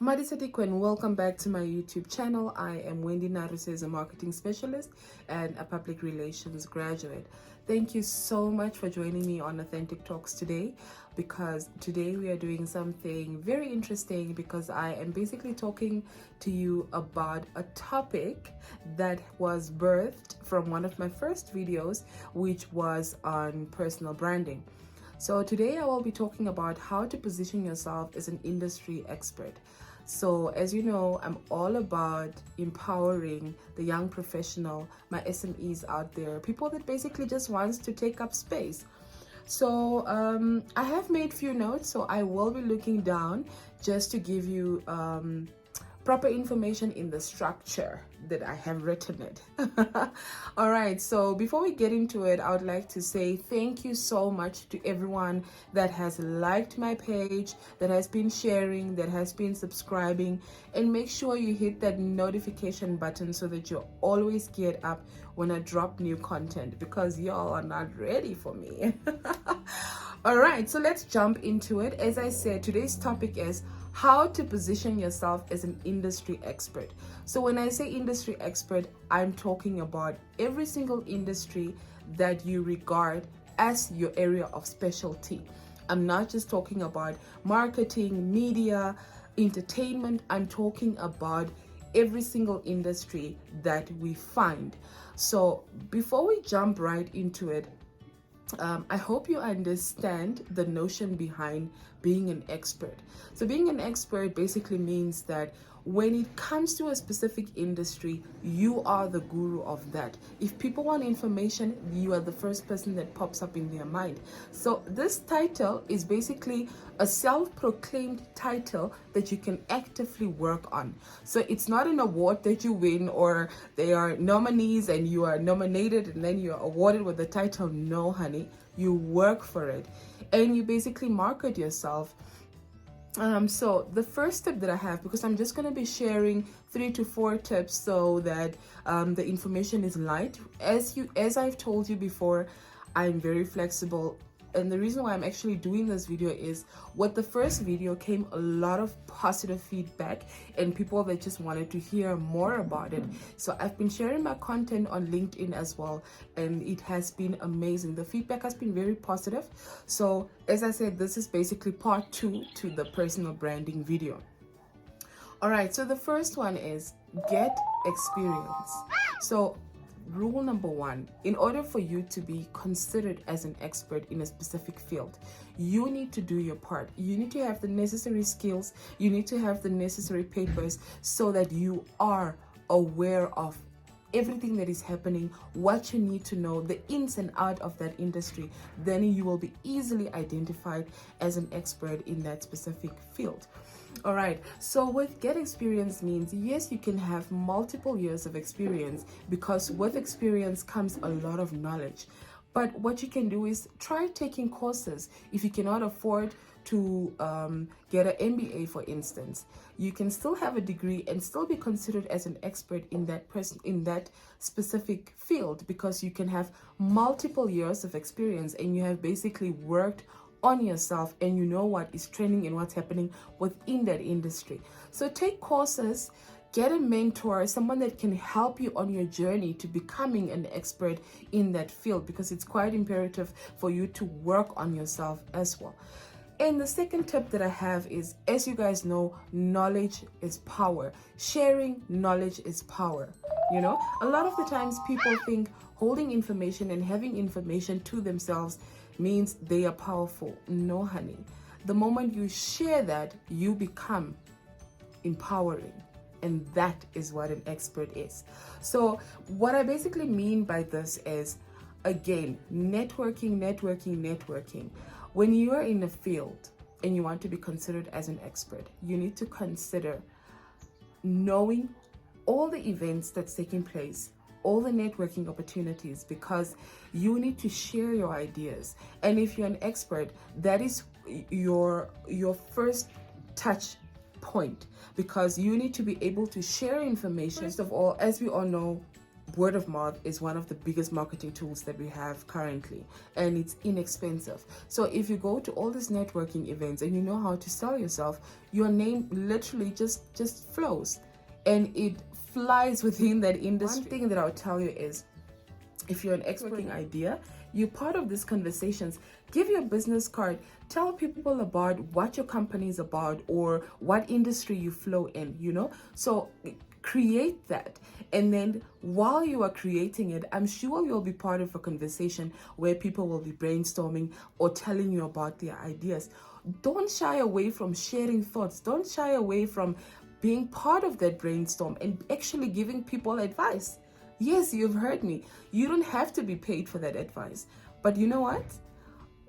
Matisa Tikhoen, welcome back to my YouTube channel. I am Madonna Naruses, a marketing specialist and a public relations graduate. Thank you so much for joining me on Authentic Talks today, because today we are doing something very interesting, because I am basically talking to you about a topic that was birthed from one of my first videos, which was on personal branding. So today I will be talking about how to position yourself as an industry expert. So as you know, I'm all about empowering the young professional, my SMEs out there, people that basically just wants to take up space. So I have made few notes, so I will be looking down just to give you proper information in the structure that I have written it. All right, so before we get into it, I would like to say thank you so much to everyone that has liked my page, that has been sharing, that has been subscribing, and make sure you hit that notification button so that you always get up when I drop new content, because y'all are not ready for me. All right, so let's jump into it. As I said, today's topic is how to position yourself as an industry expert. So when I say industry expert, I'm talking about every single industry that you regard as your area of specialty. I'm not just talking about marketing, media, entertainment. I'm talking about every single industry that we find. So before we jump right into it, I hope you understand the notion behind being an expert. So being an expert basically means that when it comes to a specific industry, you are the guru of that. If people want information, you are the first person that pops up in their mind. So this title is basically a self-proclaimed title that you can actively work on. So it's not an award that you win, or they are nominees and you are nominated and then you're awarded with the title. No, honey, you work for it and you basically market yourself. So the first tip that I have, because I'm just going to be sharing 3 to 4 tips so that the information is light. As I've told you before, I'm very flexible. And the reason why I'm actually doing this video is, with the first video came a lot of positive feedback and people that just wanted to hear more about it. So I've been sharing my content on LinkedIn as well, and it has been amazing. The feedback has been very positive. So as I said, this is basically part 2 to the personal branding video. All right, so the first one is get experience. So rule number 1, in order for you to be considered as an expert in a specific field, you need to do your part. You need to have the necessary skills. You need to have the necessary papers so that you are aware of everything that is happening, what you need to know, the ins and out of that industry. Then you will be easily identified as an expert in that specific field. All right, so with get experience means, yes, you can have multiple years of experience, because with experience comes a lot of knowledge. But what you can do is try taking courses. If you cannot afford to get an MBA, for instance, you can still have a degree and still be considered as an expert in that specific field, because you can have multiple years of experience and you have basically worked on yourself and you know what is trending and what's happening within that industry. So take courses, get a mentor, someone that can help you on your journey to becoming an expert in that field, because it's quite imperative for you to work on yourself as well. And the second tip that I have is, as you guys know, knowledge is power. Sharing knowledge is power. You know, a lot of the times people think holding information and having information to themselves means they are powerful. No, honey. The moment you share that, you become empowering. And that is what an expert is. So what I basically mean by this is, again, networking. When you are in a field and you want to be considered as an expert, you need to consider knowing all the events that's taking place, all the networking opportunities, because you need to share your ideas. And if you're an expert, that is your first touch point, because you need to be able to share information. First of all, as we all know, word of mouth is one of the biggest marketing tools that we have currently, and it's inexpensive. So if you go to all these networking events and you know how to sell yourself, your name literally just flows, and it flies within that industry. One thing that I'll tell you is, if you're an exporting idea, you're part of these conversations, give your business card, tell people about what your company is about or what industry you flow in, so create that. And then while you are creating it, I'm sure you'll be part of a conversation where people will be brainstorming or telling you about their ideas. Don't shy away from sharing thoughts. Don't shy away from being part of that brainstorm and actually giving people advice. Yes, you've heard me. You don't have to be paid for that advice. But you know what?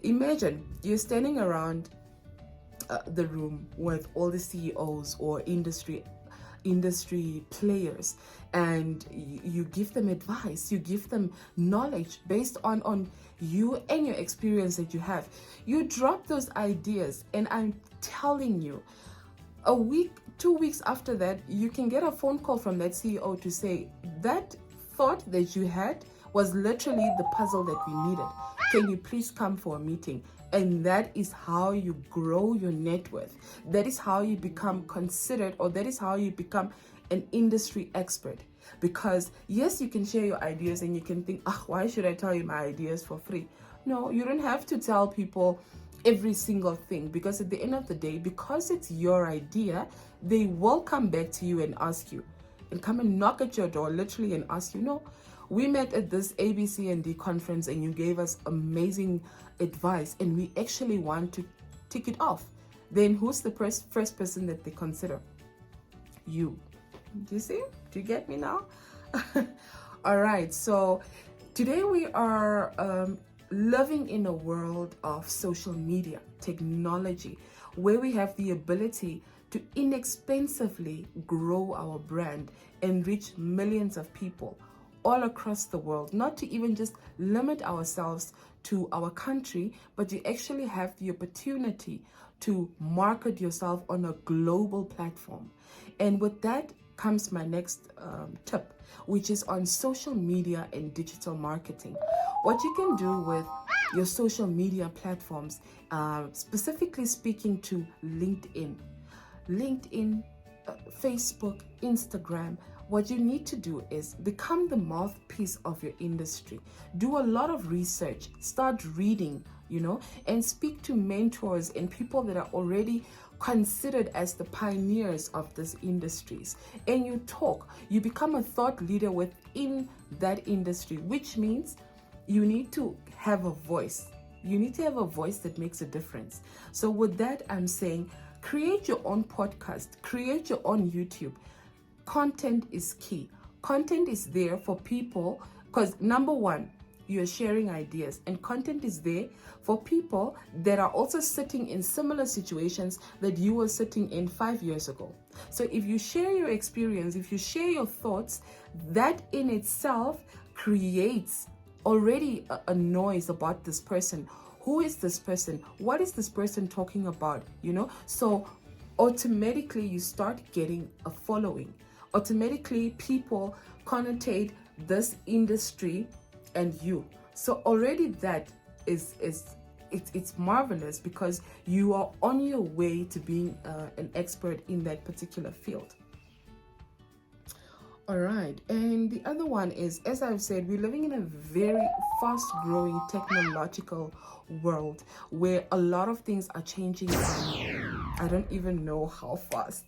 Imagine you're standing around the room with all the CEOs or industry players, and you give them advice, you give them knowledge based on you and your experience that you have. You drop those ideas, and I'm telling you, a week, 2 weeks after that, you can get a phone call from that CEO to say that thought that you had was literally the puzzle that we needed. Can you please come for a meeting? And that is how you grow your net worth. That is how you become considered, or that is how you become an industry expert. Because yes, you can share your ideas and you can think, why should I tell you my ideas for free? No, you don't have to tell people every single thing, because at the end of the day, because it's your idea, they will come back to you and ask you, and come and knock at your door literally and ask you, no, we met at this ABC&D conference and you gave us amazing advice and we actually want to tick it off. Then who's the first person that they consider? You. Do you see? Do you get me now? All right. So today we are living in a world of social media, technology, where we have the ability to inexpensively grow our brand and reach millions of people all across the world. Not to even just limit ourselves to our country, but you actually have the opportunity to market yourself on a global platform. And with that comes my next tip, which is on social media and digital marketing. What you can do with your social media platforms, specifically speaking to LinkedIn, Facebook, Instagram. What you need to do is become the mouthpiece of your industry. Do a lot of research, start reading, and speak to mentors and people that are already considered as the pioneers of these industries. And you become a thought leader within that industry, which means you need to have a voice. You need to have a voice that makes a difference. So with that, I'm saying, create your own podcast, create your own YouTube. Content is key. Content is there for people because, number one, you're sharing ideas, and content is there for people that are also sitting in similar situations that you were sitting in 5 years ago. So if you share your experience, if you share your thoughts, that in itself creates already a noise about this person. Who is this person? What is this person talking about? So automatically you start getting a following. Automatically people connotate this industry and you. So already that it's marvelous, because you are on your way to being an expert in that particular field. All right, and the other one is, as I've said, we're living in a very fast-growing technological world where a lot of things are changing. I don't even know how fast,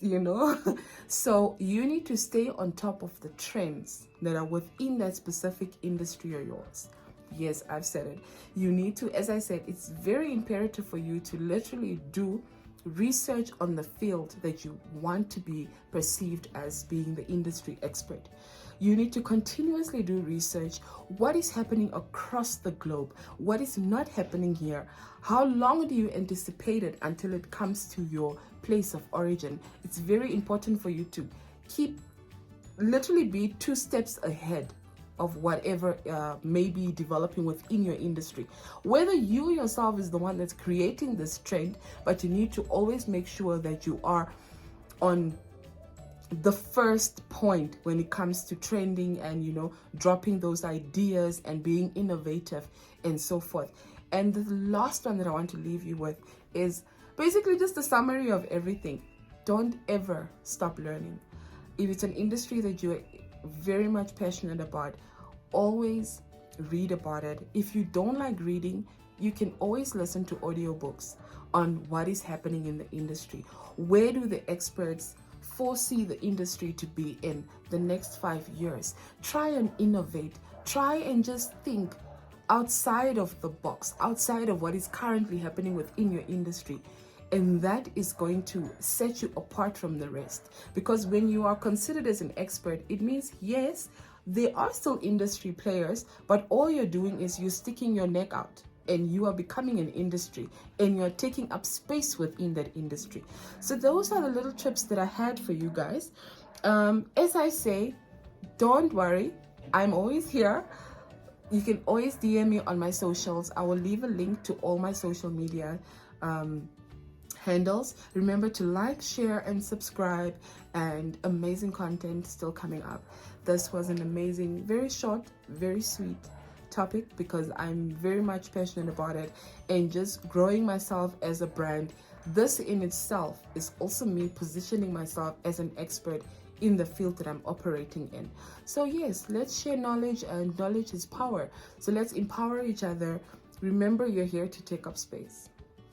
So you need to stay on top of the trends that are within that specific industry of yours. Yes, I've said it. You need to, as I said, it's very imperative for you to literally do research on the field that you want to be perceived as being the industry expert. You need to continuously do research. What is happening across the globe? What is not happening here? How long do you anticipate it until it comes to your place of origin? It's very important for you to literally be 2 steps ahead of whatever may be developing within your industry. Whether you yourself is the one that's creating this trend, but you need to always make sure that you are on the first point when it comes to trending and, you know, dropping those ideas and being innovative and so forth. And the last one that I want to leave you with is basically just a summary of everything. Don't ever stop learning. If it's an industry that you're very much passionate about, always read about it. If you don't like reading, you can always listen to audiobooks on what is happening in the industry. Where do the experts foresee the industry to be in the next 5 years? Try and innovate. Try and just think outside of the box, outside of what is currently happening within your industry. And that is going to set you apart from the rest. Because when you are considered as an expert, it means, yes, there are still industry players, but all you're doing is you're sticking your neck out and you are becoming an industry and you're taking up space within that industry. So those are the little tips that I had for you guys. As I say, don't worry, I'm always here. You can always DM me on my socials. I will leave a link to all my social media handles. Remember to like, share, and subscribe, and amazing content still coming up. This was an amazing, very short, very sweet topic because I'm very much passionate about it and just growing myself as a brand. This in itself is also me positioning myself as an expert in the field that I'm operating in. So yes, let's share knowledge, and knowledge is power. So let's empower each other. Remember, you're here to take up space.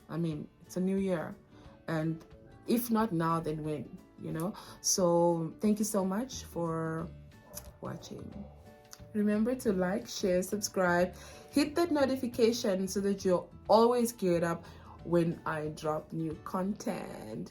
I mean, it's a new year, and if not now, then when, you know? So thank you so much for watching. Remember to like, share, subscribe, hit that notification so that you're always geared up when I drop new content.